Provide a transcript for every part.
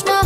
Krishna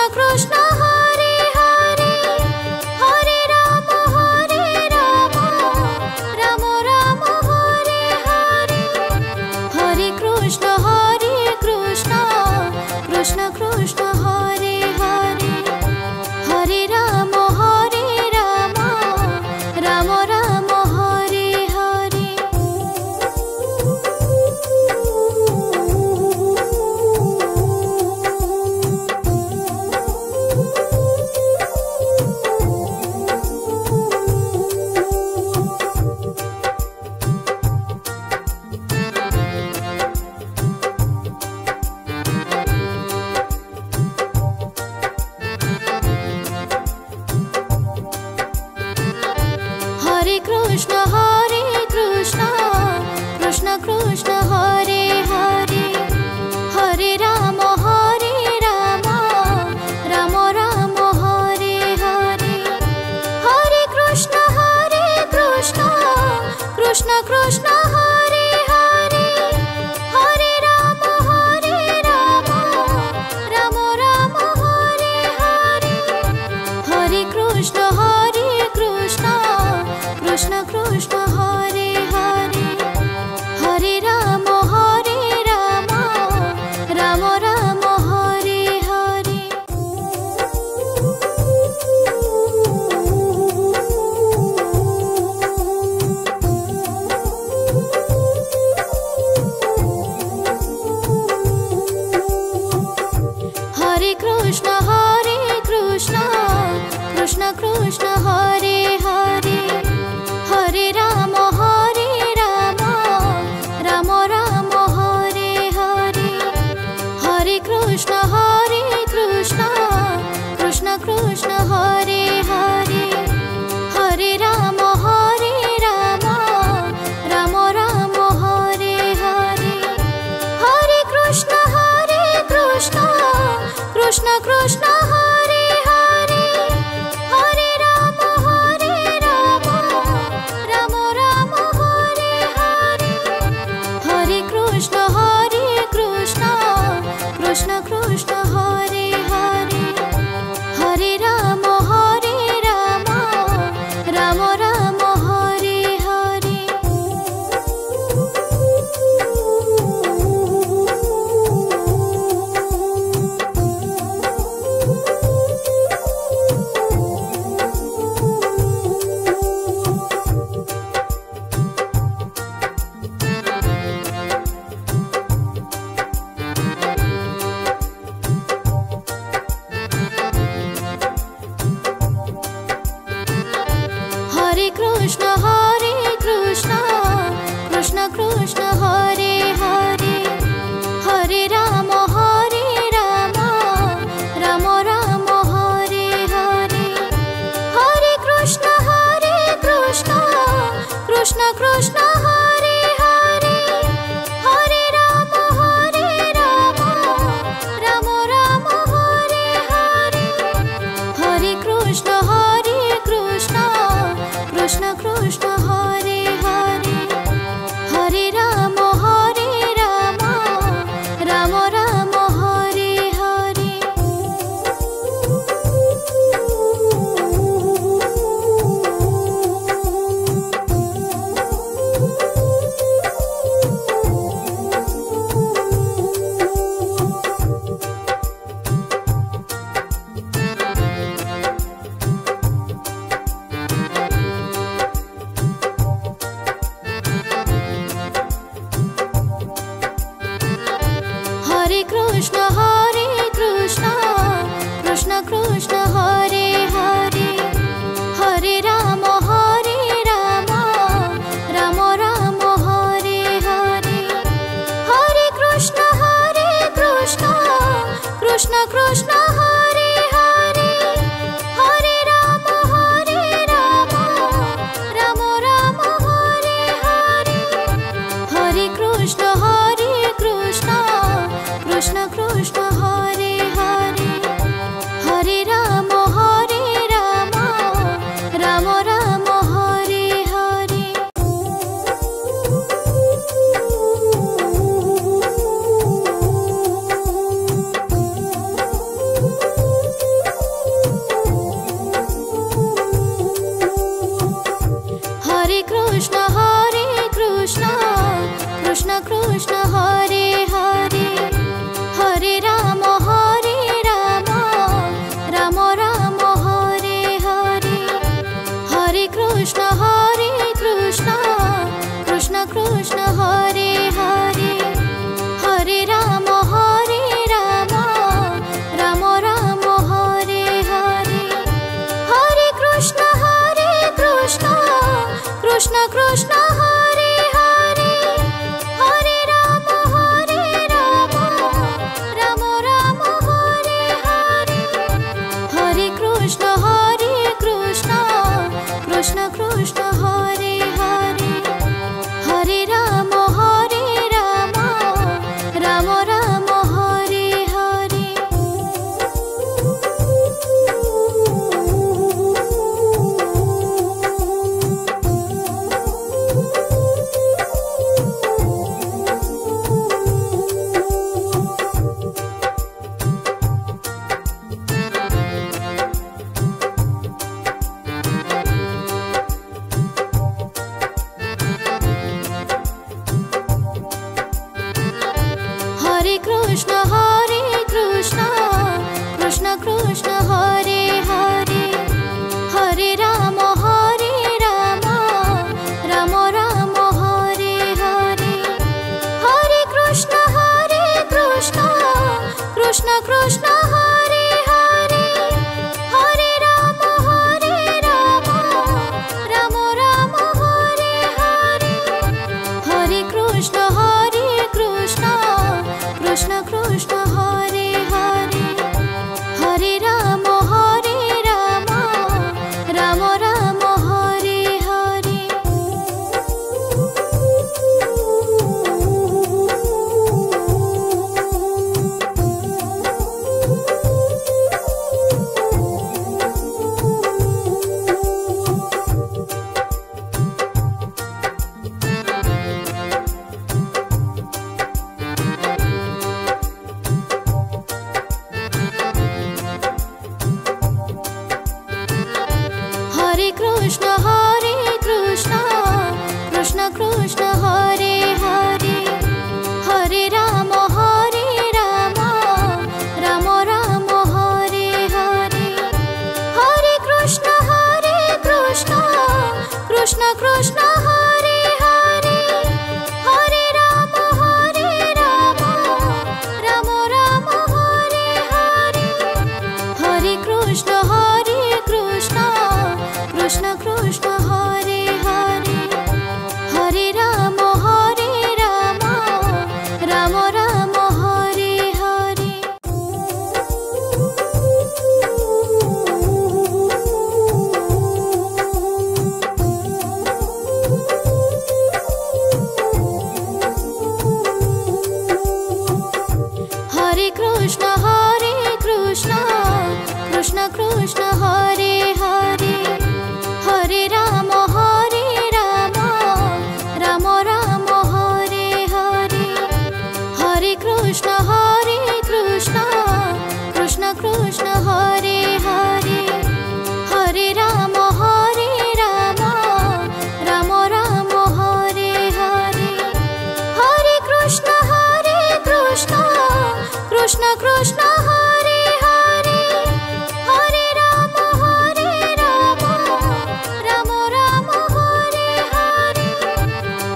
Krishna Hare Hare Krishna Hare Hare Hare Ram Ram Ram Hare Hare Hare Krishna Krishna Krishna Hare Hare Hare Ram Ram Ram Hare Hare Hare Krishna Krishna Krishna Hare Hare Hare Ram Ram Ram Hare Hare Hare Krishna Krishna Krishna Hare Hare Hare Ram Ram Ram Hare Hare Hare Krishna Krishna Krishna Hare Hare Hare Ram Ram Ram Hare Hare Hare Krishna Krishna Krishna Hare Hare Hare Ram Ram Ram Hare Hare Hare Krishna Krishna Krishna Hare Hare Hare Ram Ram Ram Hare Hare Hare Krishna Krishna Krishna Hare Hare Hare Ram Ram Ram Hare Hare Hare Krishna Krishna Krishna Hare Hare Hare Ram Ram Ram Hare Hare Hare Krishna Krishna Krishna Hare Hare Hare Ram Ram Ram Hare Hare Hare Krishna Krishna Krishna Hare Hare Hare Ram Ram Ram Hare Hare Hare Krishna Krishna Krishna Hare Hare Hare Ram Ram Ram Hare Hare Hare Krishna Krishna Krishna Hare Hare Hare Ram Ram Ram Hare Hare Hare Krishna Krishna Krishna Hare Hare Hare Ram Ram Ram Hare Hare Hare Krishna Krishna Krishna Hare Hare Hare Ram Ram Ram Hare Hare Hare Krishna Krishna Krishna Hare Hare Hare Ram Hare Krishna Krishna Krishna Hare Hare, Hare Rama Rama Rama Hare Hare, Hare Krishna Krishna Krishna Hare Hare, Hare Rama Rama Rama Hare Hare, Hare Krishna Krishna Krishna Hare Hare, Hare Rama Rama Rama Hare Hare. Hare Krishna Krishna Krishna Hare Hare, Hare Rama Rama Rama Hare Hare, Hare Krishna Krishna Krishna Hare Hare, Hare Rama Rama Rama Hare Hare, Hare Krishna Krishna Krishna Hare Hare, Hare Rama Rama Rama Hare Hare,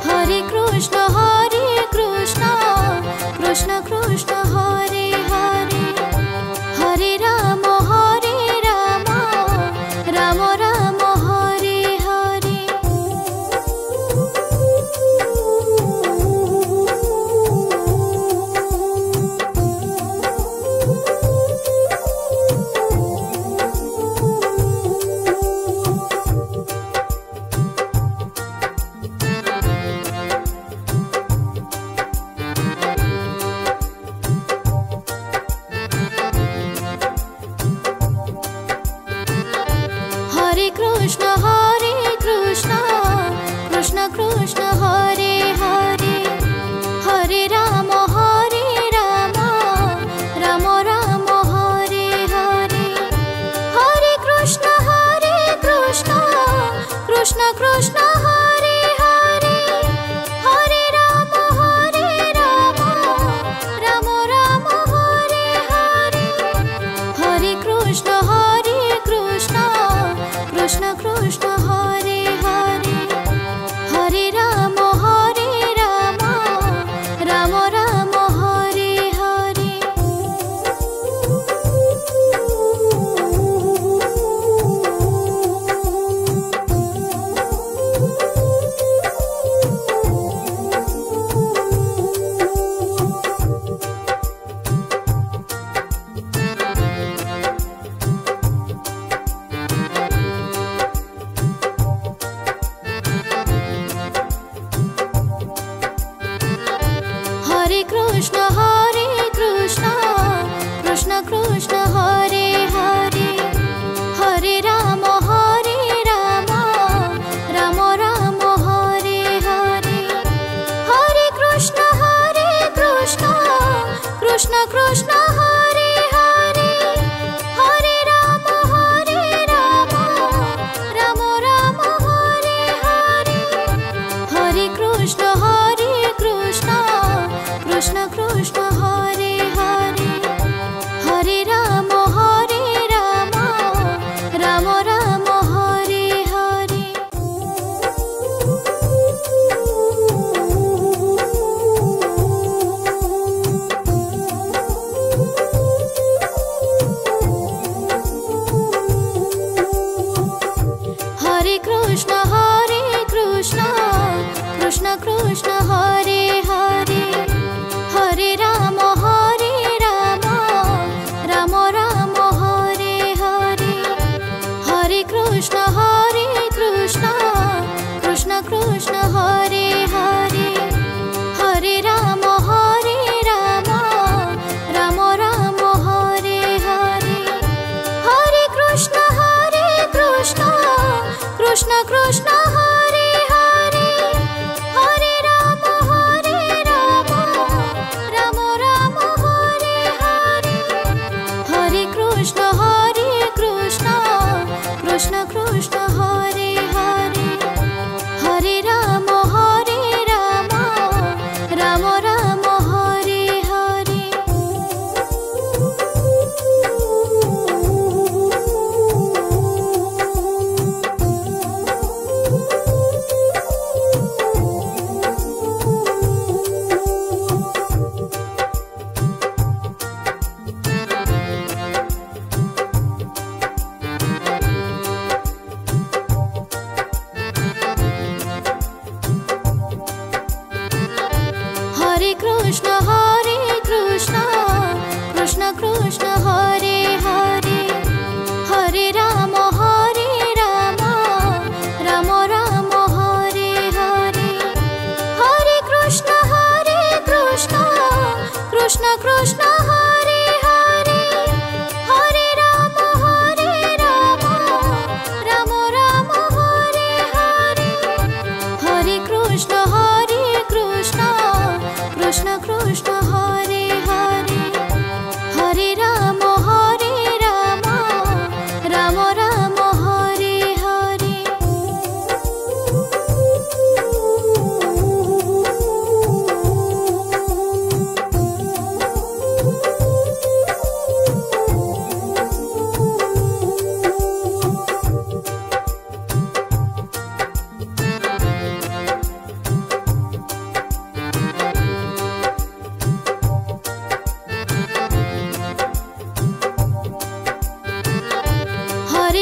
Hare Krishna Krishna Krishna Hare Hare, Hare Rama Rama Rama Hare Hare. Hare Krishna Krishna Krishna Hare Hare, Hare Rama Rama Rama Hare Hare, Hare Krishna Krishna Krishna Hare Hare, Hare Rama Rama Rama Hare Hare, Hare Krishna Krishna Hare Hare, Hare Rama Rama Rama Hare Hare. Hare Krishna Krishna Hare Hare, Hare Rama Rama Rama Hare Hare, Hare Krishna Krishna Hare Hare, Hare Rama Rama Rama Hare Hare, Hare Krishna Krishna Hare Hare, Hare Rama Rama Rama Hare Hare. Hare Krishna Krishna Hare Hare, Hare Rama Rama Rama Hare Hare, Hare Krishna Krishna Hare Hare, Hare Rama Rama Rama Hare Hare, Hare Krishna Krishna Hare Hare, Hare Rama Rama Rama Hare Hare, Hare Krishna Krishna Hare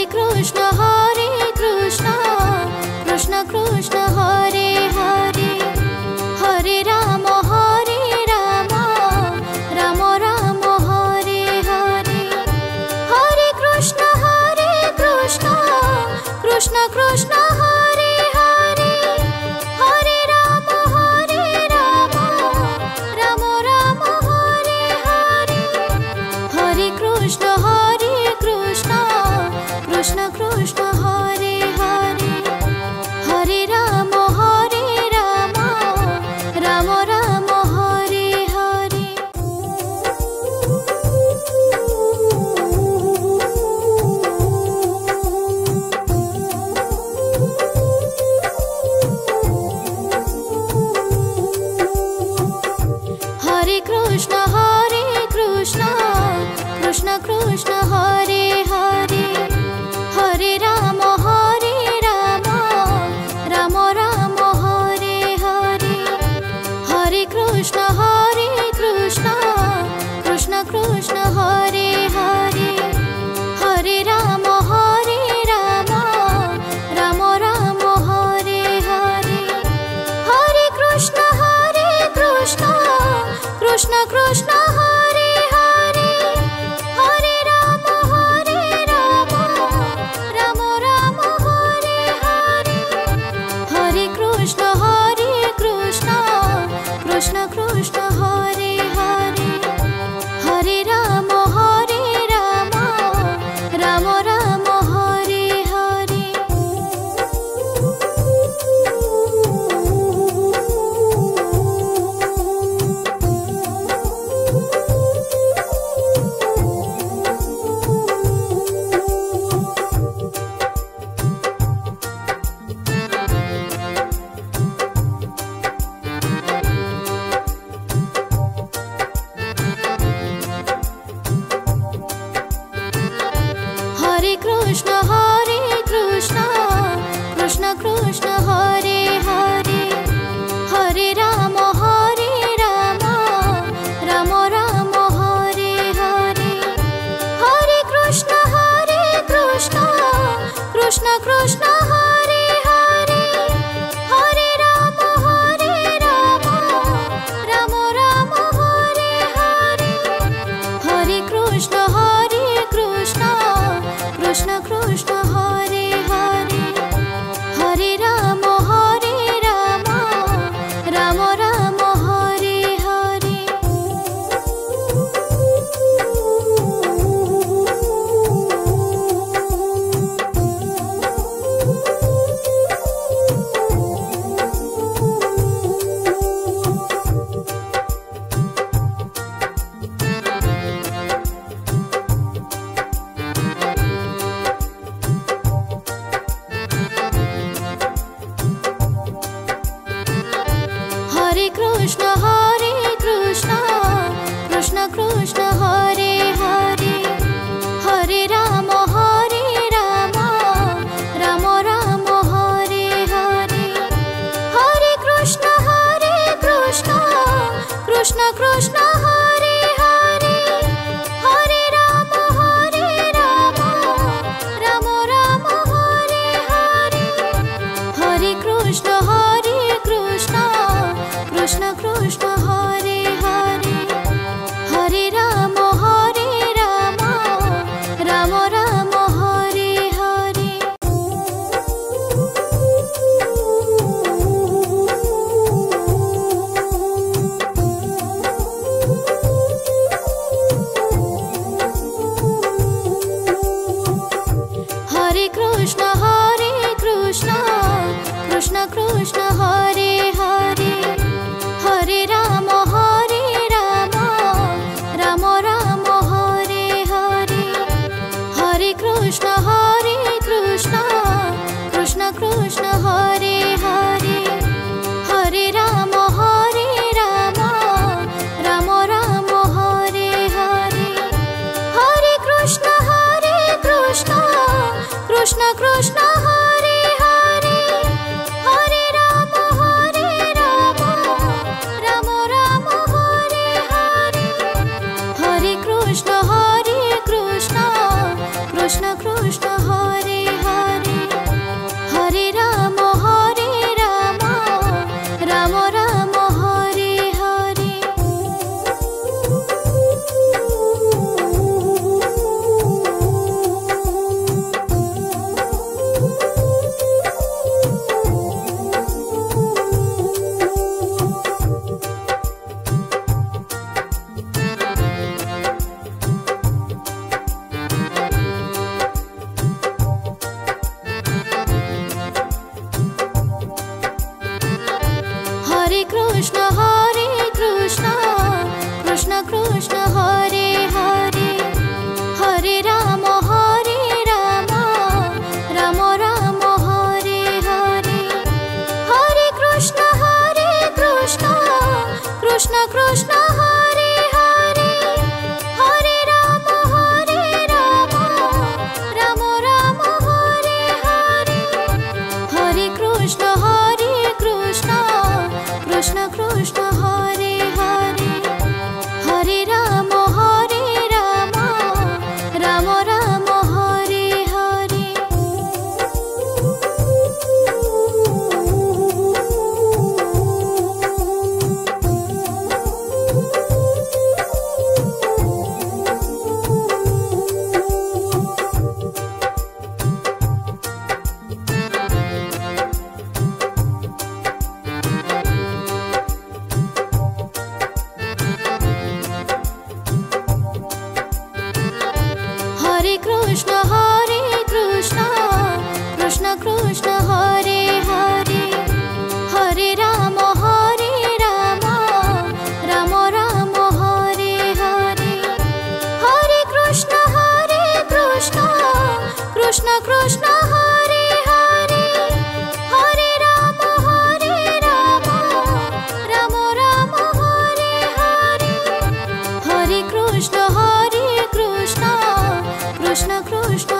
Krishna Krishna Krishna Hare Hare Hare Rama Rama Rama Hare Hare Hare Krishna Krishna Krishna Hare Hare Hare Rama Rama Rama Hare Hare Hare Krishna Krishna Krishna Hare Hare Hare Rama Rama Rama Hare Hare Hare Krishna Krishna Krishna Hare Hare Hare Rama Rama Rama Hare Hare Hare Krishna Krishna Krishna Hare Hare Hare Rama Rama Rama Hare Hare Hare Krishna Krishna Krishna Hare Hare Hare Rama Rama Rama Hare Hare Hare Krishna Krishna Krishna Hare Hare Hare Rama Rama Rama Hare Hare Hare Krishna Krishna Krishna Hare Hare Hare Rama Rama Rama Hare Hare Hare Krishna Krishna Krishna Hare Hare Hare Rama Rama Rama Hare Hare Hare Krishna Krishna Krishna Hare Hare Hare Rama Rama Rama Hare Hare Hare Krishna Krishna Krishna Hare Hare Hare Rama Rama Rama Hare Hare Hare Krishna Krishna Krishna Hare Hare Hare Rama Rama Rama Hare Hare Hare Krishna Krishna Krishna Hare Hare Hare Rama Rama Rama Hare Hare Hare Krishna Krishna Krishna Hare Hare Hare Rama Rama Rama Hare Hare Hare Krishna Krishna Krishna Hare Hare Hare Rama Rama Rama Hare Hare Hare Krishna Krishna Krishna Hare Hare Hare Rama Rama Rama Hare Hare Hare Krishna Krishna Krishna Hare Krishna Hare Hare Hare Ram Ram Ram Hare Hare Hare Krishna Krishna Krishna Hare Hare Hare Ram Ram Ram Hare Hare Hare Krishna Krishna Krishna